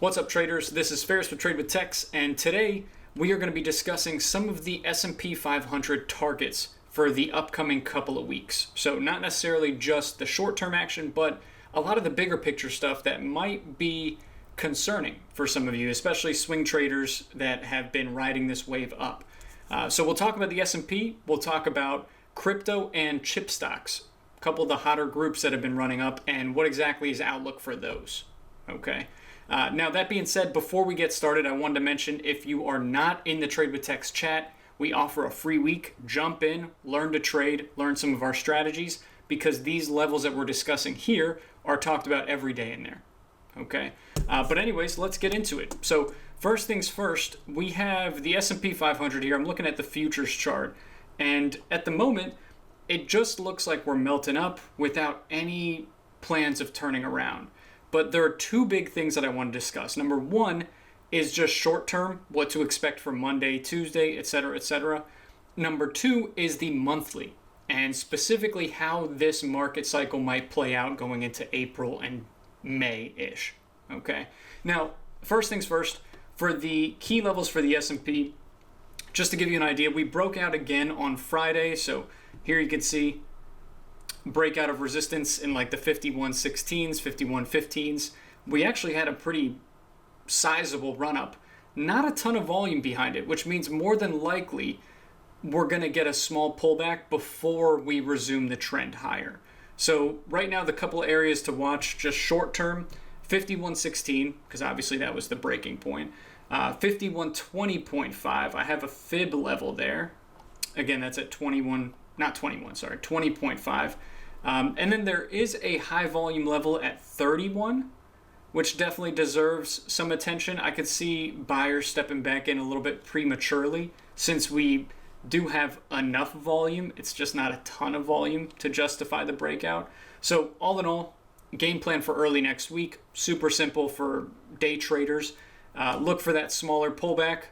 What's up, traders? This is Ferris with Trade with Tex, and today we are going to be discussing some of the S&P 500 targets for the upcoming couple of weeks. So not necessarily just the short-term action, but a lot of the bigger picture stuff that might be concerning for some of you, especially swing traders that have been riding this wave up. So we'll talk about the S&P, we'll talk about crypto and chip stocks, a couple of the hotter groups that have been running up, and what exactly is outlook for those. Okay. Now, that being said, before we get started, I wanted to mention if you are not in the Trade with Tex chat, we offer a free week. Jump in, learn to trade, learn some of our strategies, because these levels that we're discussing here are talked about every day in there. Okay. But anyways, let's get into it. So first things first, we have the S&P 500 here. I'm looking at the futures chart, and at the moment, it just looks like we're melting up without any plans of turning around. But there are two big things that I want to discuss. Number one is just short term, what to expect for Monday, Tuesday, etc., etc. Number two is the monthly, and specifically how this market cycle might play out going into April and May-ish. Okay. Now, first things first, for the key levels for the S&P, just to give you an idea, we broke out again on Friday. So here you can see breakout of resistance in like the 51.16s, 51.15s. We actually had a pretty sizable run up. Not a ton of volume behind it, which means more than likely we're going to get a small pullback before we resume the trend higher. So right now, the couple areas to watch, just short term, 51.16, because obviously that was the breaking point. 51.20.5, I have a fib level there. Again, that's at 20.5. And then there is a high volume level at 31, which definitely deserves some attention. I could see buyers stepping back in a little bit prematurely since we do have enough volume. It's just not a ton of volume to justify the breakout. So all in all, game plan for early next week, super simple for day traders. Look for that smaller pullback,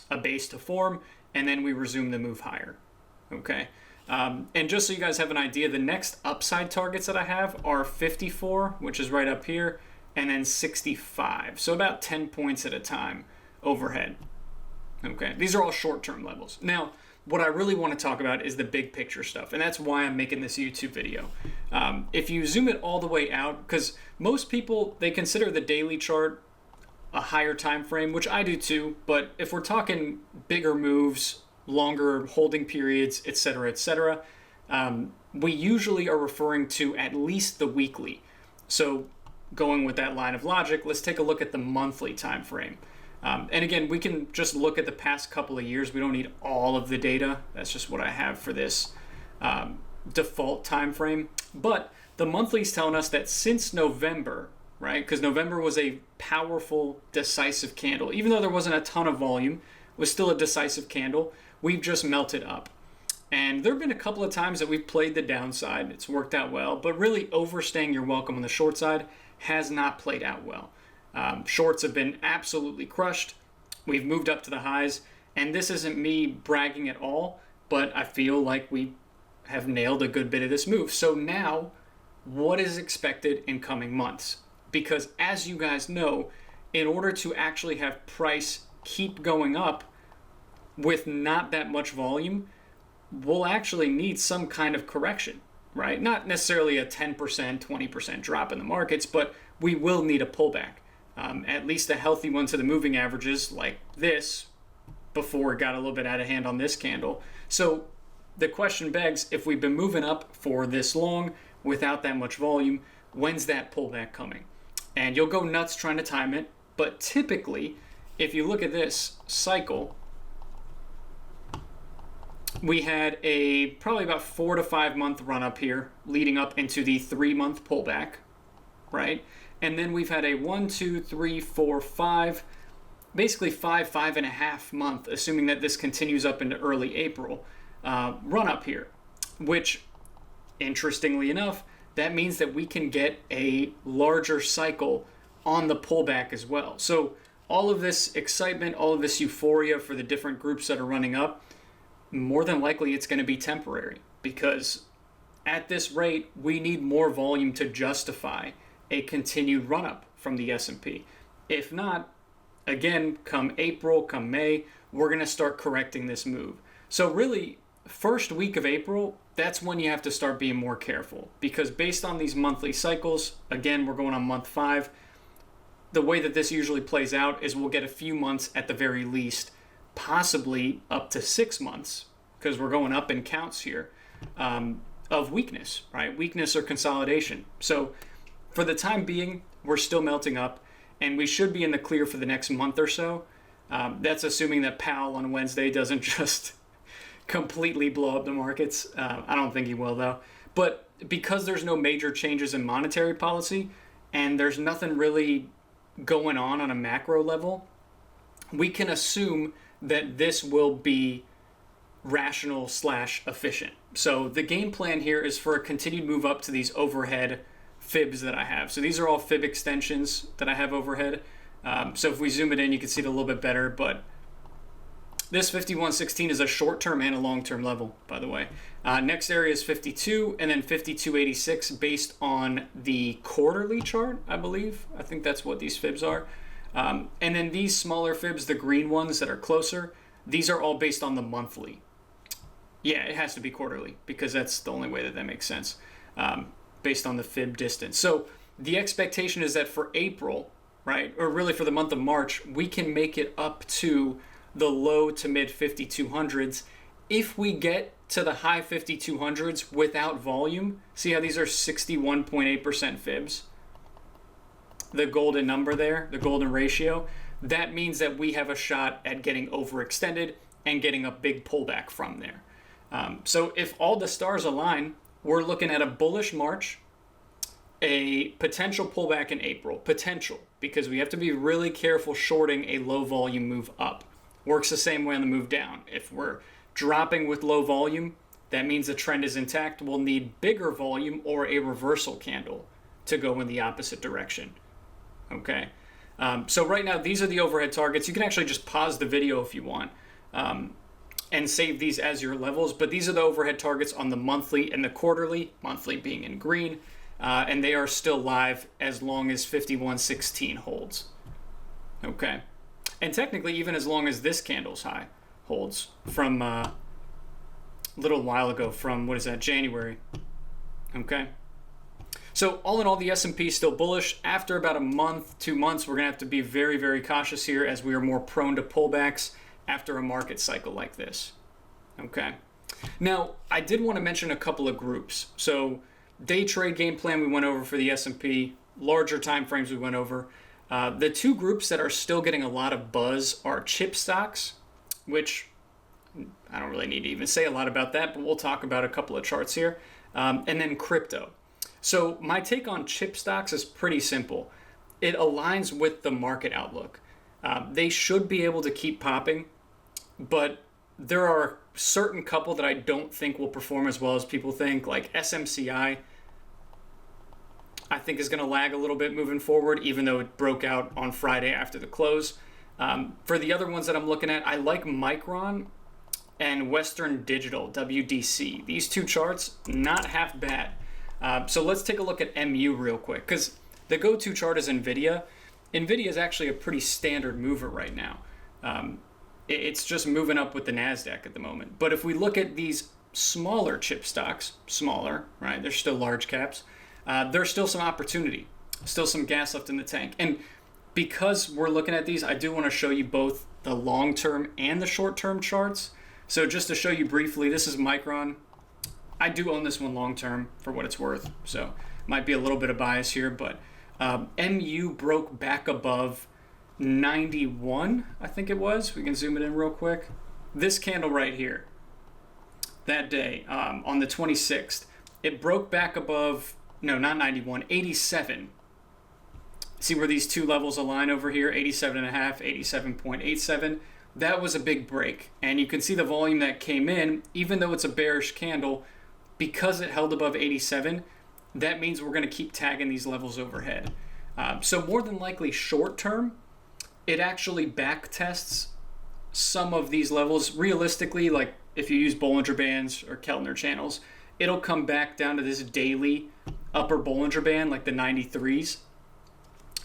a base to form, and then we resume the move higher. Okay. And just so you guys have an idea, the next upside targets that I have are 54, which is right up here, and then 65. So about 10 points at a time overhead. Okay, these are all short-term levels. Now, what I really want to talk about is the big picture stuff, and that's why I'm making this YouTube video. If you zoom it all the way out, because most people, they consider the daily chart a higher time frame, which I do too, but if we're talking bigger moves, longer holding periods, etc., we usually are referring to at least the weekly. So going with that line of logic, let's take a look at the monthly time frame. And again, we can just look at the past couple of years. We don't need all of the data. That's just what I have for this default time frame. But the monthly is telling us that since November, right? Because November was a powerful, decisive candle. Even though there wasn't a ton of volume, it was still a decisive candle. We've just melted up. And there have been a couple of times that we've played the downside. It's worked out well, but really overstaying your welcome on the short side has not played out well. Shorts have been absolutely crushed. We've moved up to the highs, and this isn't me bragging at all, but I feel like we have nailed a good bit of this move. So now, what is expected in coming months? Because as you guys know, in order to actually have price keep going up, with not that much volume, we'll actually need some kind of correction, right? Not necessarily a 10%, 20% drop in the markets, but we will need a pullback. At least a healthy one to the moving averages like this before it got a little bit out of hand on this candle. So the question begs, if we've been moving up for this long without that much volume, when's that pullback coming? And you'll go nuts trying to time it, but typically, if you look at this cycle, we had a probably about 4 to 5 month run up here leading up into the 3 month pullback, right? And then we've had a 1, 2, 3, 4, 5, basically 5.5 month, assuming that this continues up into early April, run up here, which interestingly enough, that means that we can get a larger cycle on the pullback as well. So all of this excitement, all of this euphoria for the different groups that are running up, more than likely it's going to be temporary, because at this rate, we need more volume to justify a continued run-up from the S&P. If not, again, come April, come May, we're going to start correcting this move. So really, first week of April, that's when you have to start being more careful, because based on these monthly cycles, again, we're going on month 5, the way that this usually plays out is we'll get a few months at the very least, possibly up to 6 months, because we're going up in counts here, of weakness, right? Weakness or consolidation. So for the time being, we're still melting up, and we should be in the clear for the next month or so. That's assuming that Powell on Wednesday doesn't just completely blow up the markets. I don't think he will, though. But because there's no major changes in monetary policy, and there's nothing really going on a macro level, we can assume that this will be rational / efficient. So the game plan here is for a continued move up to these overhead fibs that I have. So these are all fib extensions that I have overhead. So if we zoom it in, you can see it a little bit better, but this 51.16 is a short-term and a long-term level, by the way. Next area is 52, and then 52.86 based on the quarterly chart, I believe. I think that's what these fibs are. And then these smaller fibs, the green ones that are closer, these are all based on the monthly. Yeah, it has to be quarterly, because that's the only way that makes sense, based on the fib distance. So the expectation is that for April, right, or really for the month of March, we can make it up to the low to mid 5200s. If we get to the high 5200s without volume, see how these are 61.8% fibs? The golden number there, the golden ratio, that means that we have a shot at getting overextended and getting a big pullback from there. So if all the stars align, we're looking at a bullish March, a potential pullback in April, potential, because we have to be really careful shorting a low volume move up. Works the same way on the move down. If we're dropping with low volume, that means the trend is intact. We'll need bigger volume or a reversal candle to go in the opposite direction. Okay. So right now, these are the overhead targets. You can actually just pause the video if you want, and save these as your levels. But these are the overhead targets on the monthly and the quarterly, monthly being in green, and they are still live as long as 51.16 holds. Okay. And technically, even as long as this candle's high holds from a little while ago, from, what is that, January. Okay. So all in all, the S&P is still bullish. After about a month, 2 months, we're going to have to be very, very cautious here, as we are more prone to pullbacks after a market cycle like this. Okay. Now, I did want to mention a couple of groups. So day trade game plan we went over for the S&P, larger time frames we went over. The two groups that are still getting a lot of buzz are chip stocks, which I don't really need to even say a lot about that, but we'll talk about a couple of charts here, and then crypto. So my take on chip stocks is pretty simple. It aligns with the market outlook. They should be able to keep popping, but there are certain couple that I don't think will perform as well as people think, like SMCI. I think is going to lag a little bit moving forward, even though it broke out on Friday after the close. For the other ones that I'm looking at, I like Micron and Western Digital, WDC. These two charts, not half bad. So let's take a look at MU real quick, because the go-to chart is NVIDIA. NVIDIA is actually a pretty standard mover right now. It's just moving up with the NASDAQ at the moment. But if we look at these smaller chip stocks, smaller, right? They're still large caps. There's still some opportunity, still some gas left in the tank. And because we're looking at these, I do want to show you both the long-term and the short-term charts. So just to show you briefly, this is Micron. I do own this one long-term for what it's worth. So might be a little bit of bias here, but MU broke back above 91, I think it was. We can zoom it in real quick. This candle right here, that day, on the 26th, it broke back above, no, not 91, 87. See where these two levels align over here, 87.5, 87.87. That was a big break. And you can see the volume that came in, even though it's a bearish candle, because it held above 87, that means we're going to keep tagging these levels overhead. So more than likely short term, it actually back tests some of these levels. Realistically, like if you use Bollinger Bands or Keltner channels, it'll come back down to this daily upper Bollinger Band, like the 93s,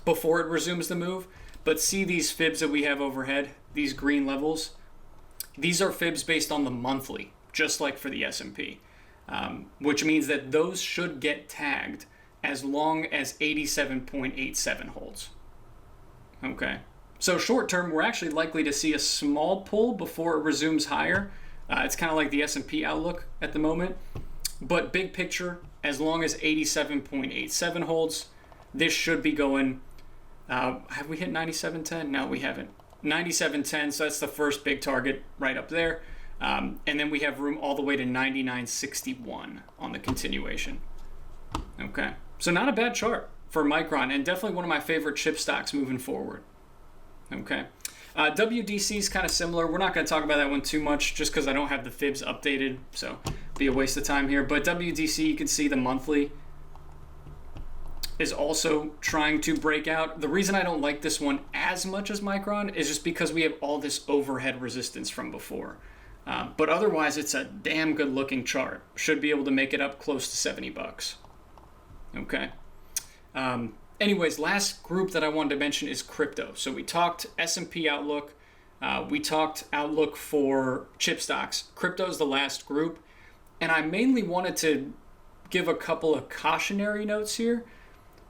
before it resumes the move. But see these fibs that we have overhead, these green levels? These are fibs based on the monthly, just like for the S&P, which means that those should get tagged as long as 87.87 holds. Okay. So short term, we're actually likely to see a small pull before it resumes higher. It's kind of like the S&P outlook at the moment. But big picture, as long as 87.87 holds, this should be going. Have we hit 97.10? No, we haven't. 97.10, so that's the first big target right up there. And then we have room all the way to 99.61 on the continuation. Okay. So not a bad chart for Micron, and definitely one of my favorite chip stocks moving forward. Okay. WDC is kind of similar. We're not going to talk about that one too much just because I don't have the fibs updated, so be a waste of time here. But WDC, you can see the monthly is also trying to break out. The reason I don't like this one as much as Micron is just because we have all this overhead resistance from before. But otherwise, it's a damn good looking chart. Should be able to make it up close to $70. Okay. Anyways, last group that I wanted to mention is crypto. So we talked S&P outlook. We talked outlook for chip stocks. Crypto is the last group. And I mainly wanted to give a couple of cautionary notes here.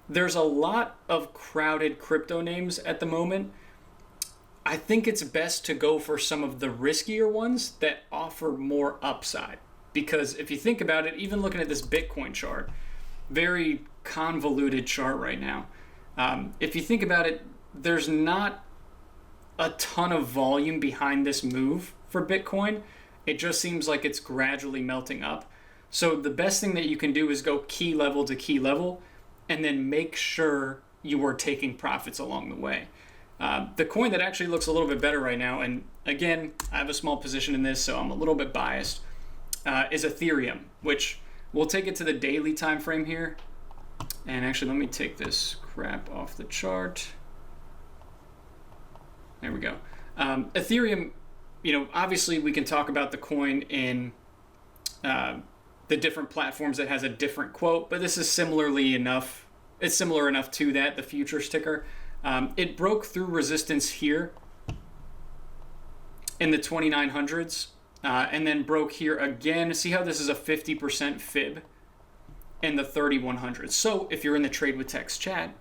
There's a lot of crowded crypto names at the moment. I think it's best to go for some of the riskier ones that offer more upside. Because if you think about it, even looking at this Bitcoin chart, very convoluted chart right now. If you think about it, there's not a ton of volume behind this move for Bitcoin. It just seems like it's gradually melting up. So the best thing that you can do is go key level to key level and then make sure you are taking profits along the way. The coin that actually looks a little bit better right now, and again, I have a small position in this, so I'm a little bit biased, is Ethereum, which we'll take it to the daily time frame here. And actually, let me take this crap off the chart. There we go. Ethereum, obviously we can talk about the coin in the different platforms that has a different quote, but this is similarly enough. It's similar enough to that, the futures ticker. It broke through resistance here in the 2900s and then broke here again. See how this is a 50% fib in the 3100s. So if you're in the Trade with Text chat,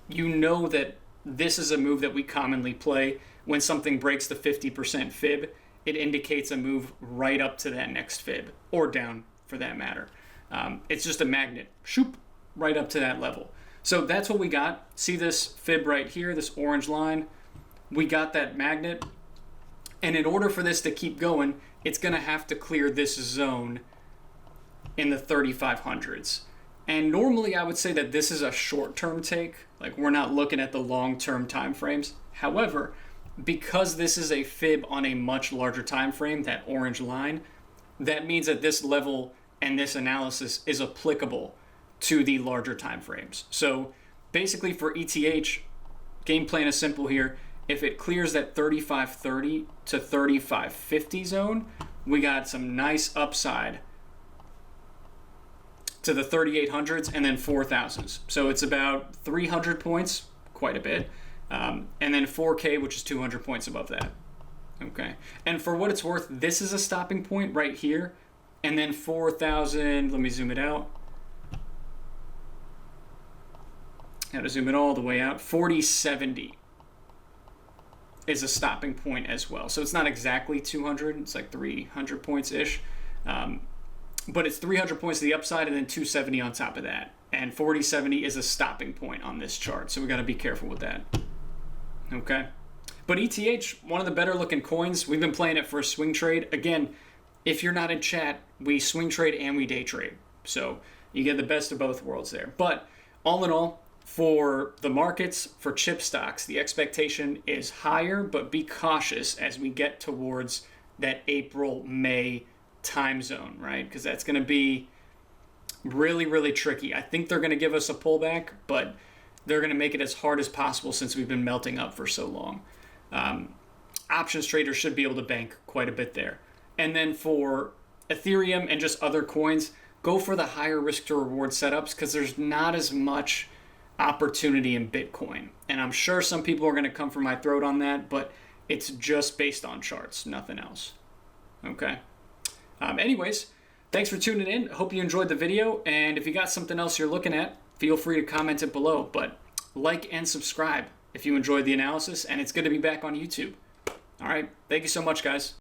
you know that this is a move that we commonly play. When something breaks the 50% fib, it indicates a move right up to that next fib, or down for that matter. It's just a magnet, shoop, right up to that level. So that's what we got. See this fib right here, this orange line? We got that magnet. And in order for this to keep going, it's going to have to clear this zone in the 3500s. And normally I would say that this is a short-term take. Like, we're not looking at the long-term time frames. However, because this is a fib on a much larger time frame, that orange line, that means that this level and this analysis is applicable to the larger time frames. So basically for ETH, game plan is simple here. If it clears that 3530 to 3550 zone, we got some nice upside to the 3800s and then 4000s. So it's about 300 points, quite a bit. And then 4K, which is 200 points above that. Okay. And for what it's worth, this is a stopping point right here. And then 4,000, let me zoom it out. How to zoom it all the way out. 4070 is a stopping point as well. So it's not exactly 200. It's like 300 points-ish. But it's 300 points to the upside and then 270 on top of that. And 4070 is a stopping point on this chart. So we got to be careful with that. Okay. But ETH, one of the better looking coins. We've been playing it for a swing trade. Again, if you're not in chat, we swing trade and we day trade. So you get the best of both worlds there. But all in all, for the markets, for chip stocks, the expectation is higher, but be cautious as we get towards that April-May time zone, right? Because that's going to be really, really tricky. I think they're going to give us a pullback, but they're going to make it as hard as possible since we've been melting up for so long. Options traders should be able to bank quite a bit there. And then for Ethereum and just other coins, go for the higher risk to reward setups because there's not as much opportunity in Bitcoin. And I'm sure some people are going to come for my throat on that, but it's just based on charts, nothing else. Okay. Anyways, thanks for tuning in. Hope you enjoyed the video. And if you got something else you're looking at, feel free to comment it below. But like and subscribe if you enjoyed the analysis. And it's good to be back on YouTube. All right. Thank you so much, guys.